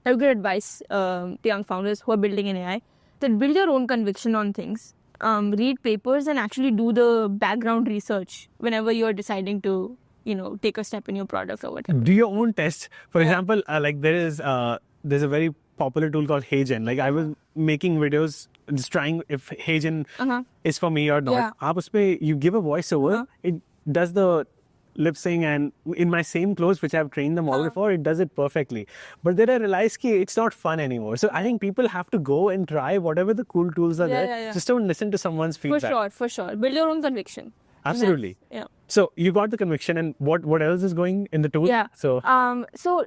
give advice to young founders who are building an AI, that build your own conviction on things. Read papers and actually do the background research whenever you're deciding to, take a step in your product or whatever. Do your own tests. For example, there's a very popular tool called HeyGen. Like, I was making videos just trying if HeyGen is for me or not. आप उसपे you give a voiceover, it does the lip sync, and in my same clothes, which I've trained the model for, it does it perfectly. But then I realized that it's not fun anymore. So I think people have to go and try whatever the cool tools are there. Just don't listen to someone's feedback. For sure. Build your own conviction. Absolutely. Yeah. So you got the conviction, and what else is going in the tool? Yeah. So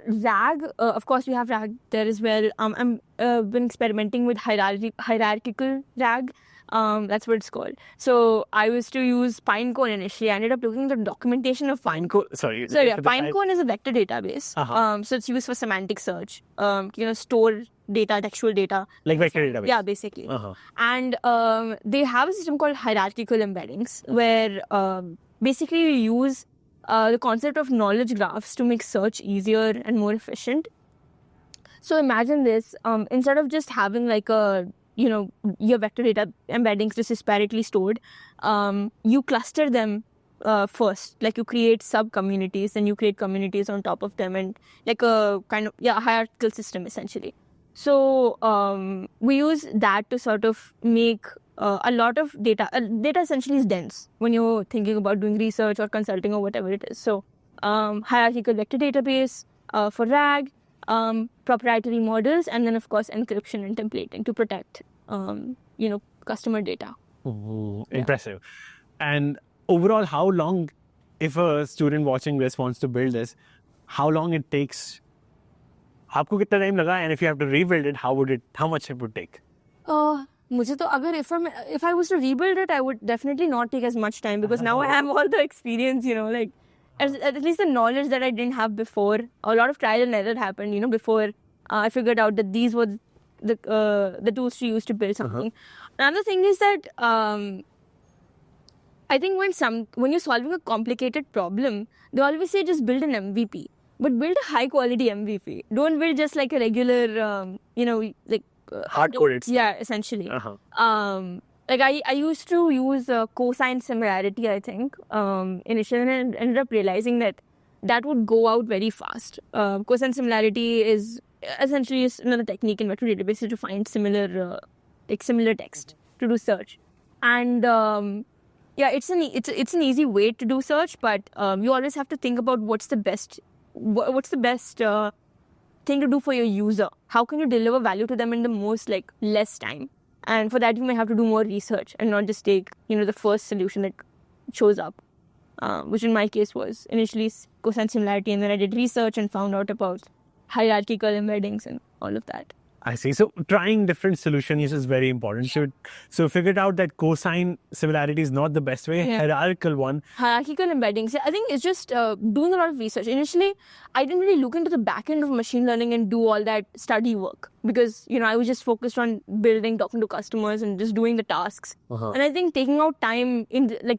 RAG, of course, we have RAG there as well. I'm been experimenting with hierarchical RAG. That's what it's called. So I used to use Pinecone initially. I ended up looking at the documentation of Pinecone. Sorry. So yeah, Pinecone is a vector database. So it's used for semantic search. Store data, textual data. Like vector database. Yeah, basically. And they have a system called hierarchical embeddings, where basically you use the concept of knowledge graphs to make search easier and more efficient. So imagine this, instead of just having like your vector data embeddings just disparately stored, you cluster them first. Like, you create sub-communities, and you create communities on top of them, and like a kind of hierarchical system essentially. So we use that to sort of make a lot of data. Data essentially is dense when you're thinking about doing research or consulting or whatever it is. So hierarchical vector database for RAG, proprietary models, and then of course encryption and templating to protect customer data. Impressive. And overall, how long, if a student watching this wants to build this, how long it takes? आपको कितना time लगा? And if you have to rebuild it, how much it would take? मुझे तो अगर if I was to rebuild it, I would definitely not take as much time, because now I have all the experience, like at least the knowledge that I didn't have before. A lot of trial and error happened, before I figured out that these were the tools to use to build something. Another thing is that I think when you're solving a complicated problem, they always say just build an MVP, but build a high quality MVP. Don't build just like a regular, hard-coded stuff. Yeah, essentially. Like I used to use cosine similarity, I think, initially, and ended up realizing that would go out very fast. Cosine similarity is essentially another technique in vector databases to find similar text to do search. And it's an easy way to do search, but you always have to think about what's the best thing to do for your user. How can you deliver value to them in the most less time? And for that, you may have to do more research and not just take the first solution that shows up, which in my case was initially cosine similarity, and then I did research and found out about hierarchical embeddings and all of that. I see. So trying different solutions is very important. So figured out that cosine similarity is not the best way. Yeah. Hierarchical one. Hierarchical embeddings. Yeah, I think it's just doing a lot of research. Initially, I didn't really look into the back end of machine learning and do all that study work because, I was just focused on building, talking to customers and just doing the tasks. And I think taking out time,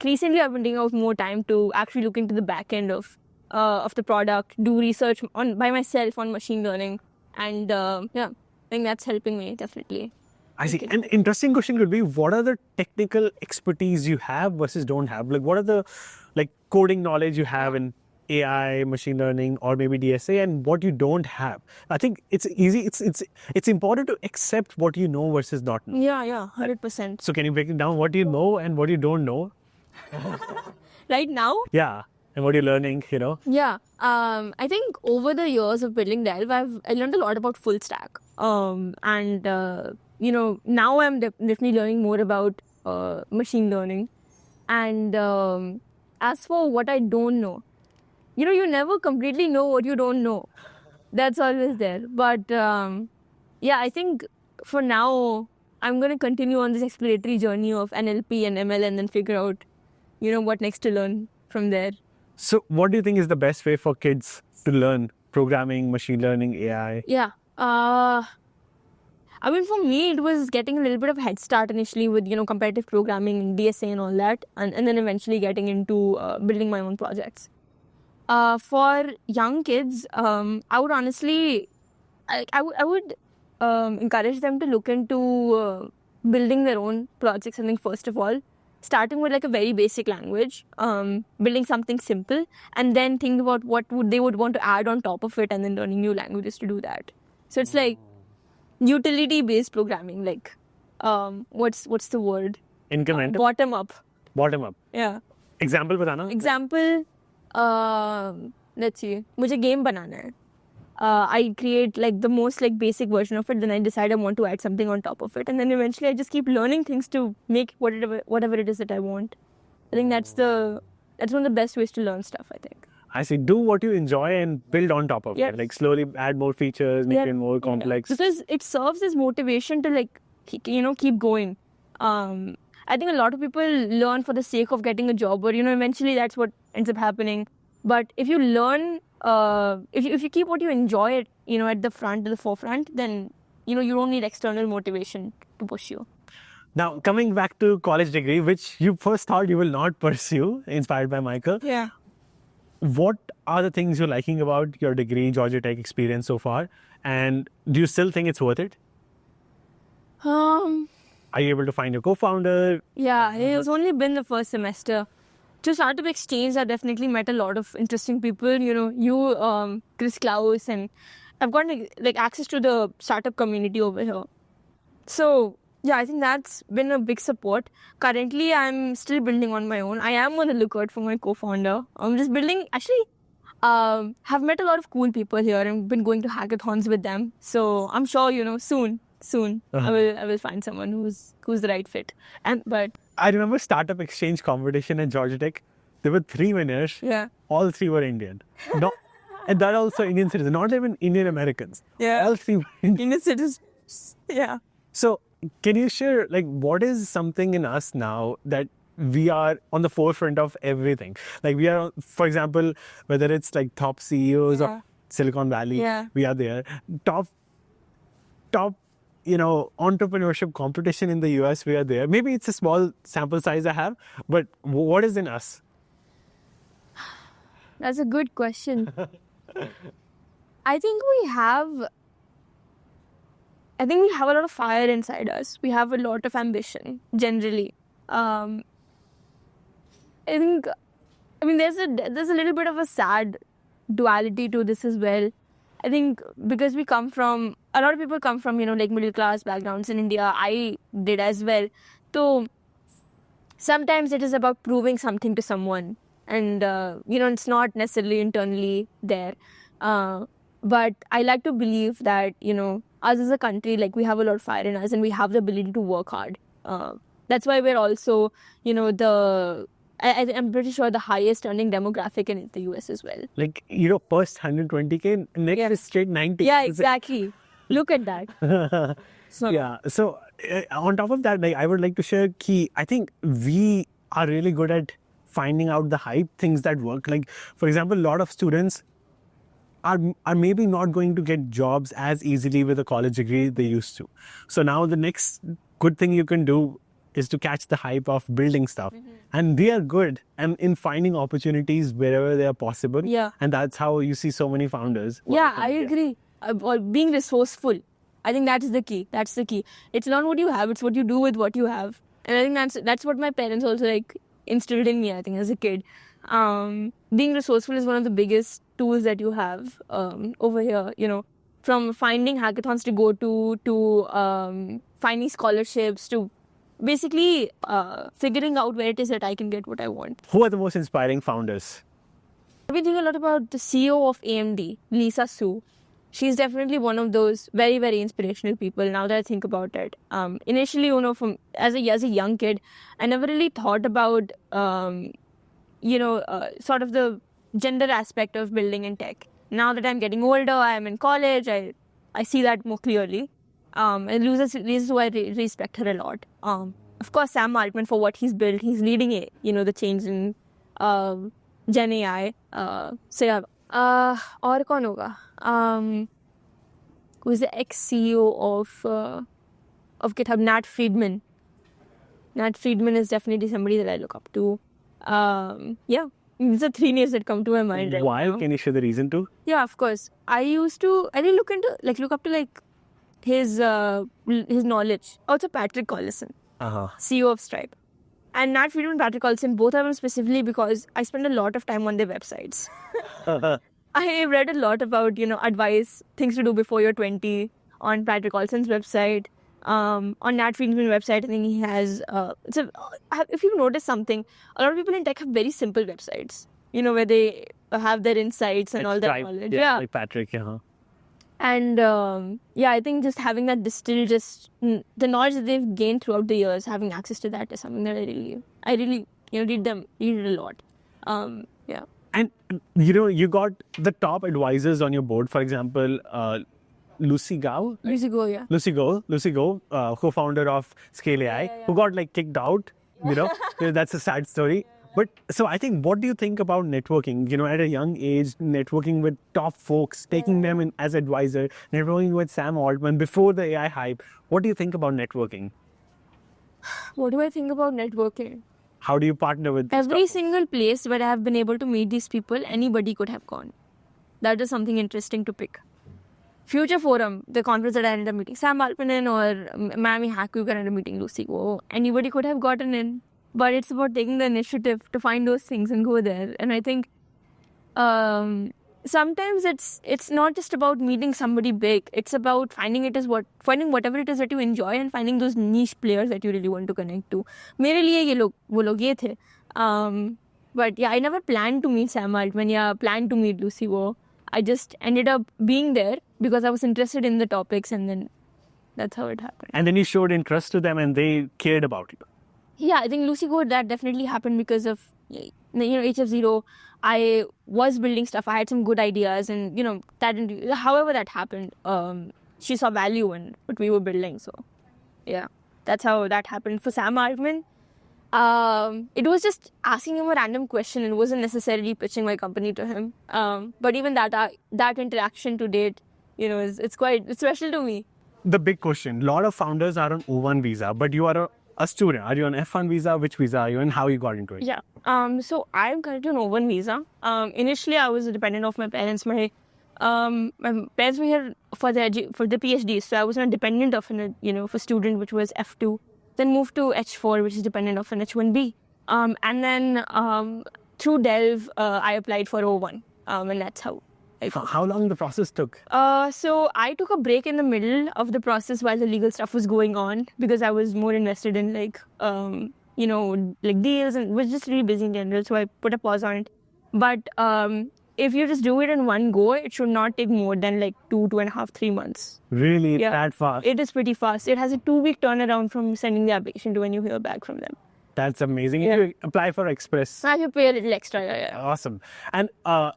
recently I've been taking out more time to actually look into the back end of the product, do research by myself on machine learning. And I think that's helping me, definitely. I see. An interesting question could be, what are the technical expertise you have versus don't have? Like, what are the coding knowledge you have in AI, machine learning, or maybe DSA, and what you don't have? I think it's easy. It's important to accept what you know versus not know. Yeah, 100%. So can you break it down? What do you know and what you don't know? Right now? Yeah. And what you're learning, Yeah. I think over the years of building Delve, I learned a lot about full stack. Now I'm definitely learning more about machine learning. And as for what I don't know, you never completely know what you don't know. That's always there. But I think for now, I'm going to continue on this exploratory journey of NLP and ML and then figure out, what next to learn from there. So what do you think is the best way for kids to learn programming, machine learning, AI? Yeah. For me, it was getting a little bit of a head start initially with, competitive programming, DSA and all that. And then eventually getting into building my own projects. For young kids, I would honestly, I would encourage them to look into building their own projects, I think, first of all. Starting with a very basic language, building something simple, and then think about what they would want to add on top of it, and then learning new languages to do that. So it's like utility-based programming, what's the word? Incremental? Bottom up. Bottom up. Yeah. Example बताना. Example, let's see, मुझे game बनाना है. I create the most basic version of it, then I decide I want to add something on top of it, and then eventually I just keep learning things to make whatever it is that I want. I think that's one of the best ways to learn stuff, I think. I see. Do what you enjoy and build on top of it. Slowly add more features, make it more complex. Because it serves as motivation to keep going. I think a lot of people learn for the sake of getting a job, or eventually that's what ends up happening. But if you learn, if you keep what you enjoy at the forefront, then you don't need external motivation to push you. Now, coming back to college degree, which you first thought you will not pursue, inspired by Michael. Yeah. What are the things you're liking about your degree, Georgia Tech experience so far? And do you still think it's worth it? Are you able to find your co-founder? Yeah, it's only been the first semester. To Startup Exchange, I definitely met a lot of interesting people. You, Chris Klaus, and I've got access to the startup community over here. So yeah, I think that's been a big support. Currently, I'm still building on my own. I am on the lookout for my co-founder. I'm just building. Actually, have met a lot of cool people here and been going to hackathons with them. So I'm sure soon I will find someone who's the right fit. But I remember Startup Exchange competition at Georgia Tech. There were 3 winners. Yeah. All 3 were Indian. No, and that also Indian citizens, not even Indian Americans. Yeah. All 3 were Indian citizens. Yeah. So can you share what is something in us now that we are on the forefront of everything? We are, for example, whether it's top CEOs of Silicon Valley, we are there. Top entrepreneurship competition in the US, we are there. Maybe it's a small sample size I have, but what is in us? That's a good question. I think we have a lot of fire inside us. We have a lot of ambition, generally. I think, there's a little bit of a sad duality to this as well. I think because a lot of people come from, middle class backgrounds in India. I did as well. So sometimes it is about proving something to someone. And, it's not necessarily internally there. But I like to believe that, us as a country, we have a lot of fire in us and we have the ability to work hard. That's why we're also, I'm pretty sure the highest earning demographic in the US as well. First 120K, next is straight 90. Yeah, exactly. Look at that. So Yeah. So on top of that, like I would like to share key. I think we are really good at finding out the hype things that work. Like for example, a lot of students are maybe not going to get jobs as easily with a college degree they used to. So now the next good thing you can do is to catch the hype of building stuff. And they are good and in finding opportunities wherever they are possible. Yeah. And that's how you see so many founders. yeah, I agree. Or being resourceful. I think that's the key. That's the key. It's not what you have, it's what you do with what you have. And I think that's what my parents also like instilled in me, I think, as a kid. Being resourceful is one of the biggest tools that you have over here, you know, from finding hackathons to go to finding scholarships to basically figuring out where it is that I can get what I want. Who are the most inspiring founders? We think a lot about the CEO of AMD, Lisa Su. She's definitely one of those very, very inspirational people now that I think about it. Initially, you know, as a young kid, I never really thought about, sort of the gender aspect of building in tech. Now that I'm getting older, I'm in college, I see that more clearly. And Lisa Su, I respect her a lot. Of course, Sam Altman for what he's built. He's leading it, you know, the change in Gen AI. So yeah. और कौन होगा? Who is the ex-CEO of GitHub? Nat Friedman. Nat Friedman is definitely somebody that I look up to. Yeah, these are three names that come to my mind right Why? now. Can you share the reason too? Yeah, of course. I didn't look up to his knowledge. Also, Patrick Collison, CEO of Stripe. And Nat Friedman and Patrick Collison, both of them specifically because I spend a lot of time on their websites. I read a lot about, you know, advice, things to do before you're 20 on Patrick Collison's website. On Nat Friedman's website, I think he has, if you notice something, a lot of people in tech have very simple websites, you know, where they have their insights and all that Stripe, knowledge. yeah, like Patrick, yeah. And I think just having that distilled, the knowledge that they've gained throughout the years, having access to that is something that I really, you know, read a lot. Yeah. And you know, you got the top advisors on your board. For example, Lucy Gao, Lucy Go, yeah. Lucy Go, co-founder of Scale AI, who got like kicked out. You know, that's a sad story. But so I think, what do you think about networking? You know, at a young age, networking with top folks, taking them in as advisor, networking with Sam Altman before the AI hype. What do you think about networking? What do I think about networking? How do you partner with these Every top- single place where I have been able to meet these people, anybody could have gone. That is something interesting to pick. Future Forum, the conference that I ended up meeting Sam Altman in, or Miami Hack Week, I ended up meeting Lucy Go. Anybody could have gotten in. But it's about taking the initiative to find those things and go there. And I think sometimes it's not just about meeting somebody big. It's about finding whatever it is that you enjoy and finding those niche players that you really want to connect to. मेरे लिए वो लोग ये थे. But yeah, I never planned to meet Sam Altman. Yeah, planned to meet Lucy Wo. I just ended up being there because I was interested in the topics, and then that's how it happened. And then you showed interest to them and they cared about you. Yeah, I think Lucy Go, that definitely happened because of, you know, HF0. I was building stuff. I had some good ideas, and, you know, however that happened, she saw value in what we were building. So, yeah, that's how that happened. For Sam Altman, it was just asking him a random question. It wasn't necessarily pitching my company to him. But even that interaction to date, you know, it's special to me. The big question, a lot of founders are on O1 visa, but you are a student. Are you on F1 visa? Which visa are you on? How you got into it? Yeah. So I'm currently on O1 visa. Initially, I was a dependent of my parents. My parents were here for the PhD, so I was not dependent of for student, which was F2. Then moved to H4, which is dependent of an H1B. And then through Delve, I applied for O1, and that's how. How long the process took? So I took a break in the middle of the process while the legal stuff was going on because I was more invested in deals and was just really busy in general. So I put a pause on it. But if you just do it in one go, it should not take more than 2.5, 3 months. Really? Yeah. That fast? It is pretty fast. It has a 2-week turnaround from sending the application to when you hear back from them. That's amazing. Yeah. You apply for Express. I have to pay a little extra. Yeah. Awesome. And on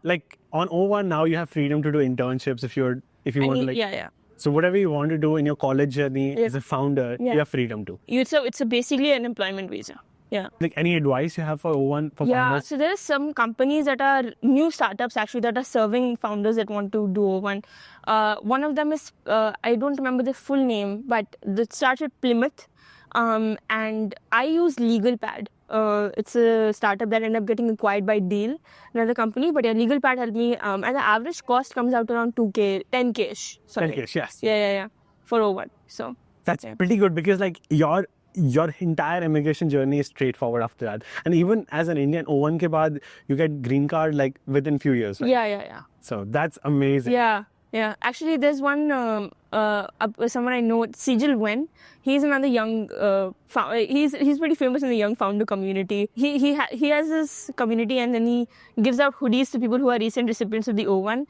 O1 now you have freedom to do internships if you want to . Yeah. So whatever you want to do in your college journey Yeah. as a founder, Yeah. you have freedom to. It's basically an employment visa. Yeah. Like any advice you have for O1 for Yeah, founders? so there are some companies that are new startups actually that are serving founders that want to do O1. One of them is, I don't remember the full name, but it starts with Plymouth. And I use LegalPad. It's a startup that ended up getting acquired by Deal, another company. But yeah, LegalPad helped me. And the average cost comes out around 2K, 10K-ish. Sorry. 10K, yes. Yeah. For O1. So That's pretty good because like your entire immigration journey is straightforward after that. And even as an Indian, O1 ke baad, you get green card like within few years, right? yeah. So that's amazing. Yeah. Actually, there's one someone I know, Sijil Wen. He's another young. He's pretty famous in the young founder community. He has this community, and then he gives out hoodies to people who are recent recipients of the O1.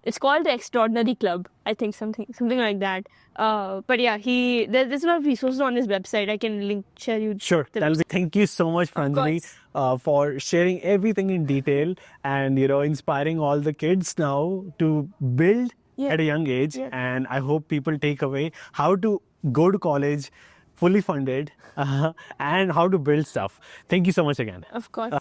It's called the Extraordinary Club, I think, something like that. But yeah, there's a lot of resources on his website. I can share you. Sure. Thank you so much, Pranjali, for sharing everything in detail and inspiring all the kids now to build at a young age. Yeah. And I hope people take away how to go to college fully funded and how to build stuff. Thank you so much again. Of course.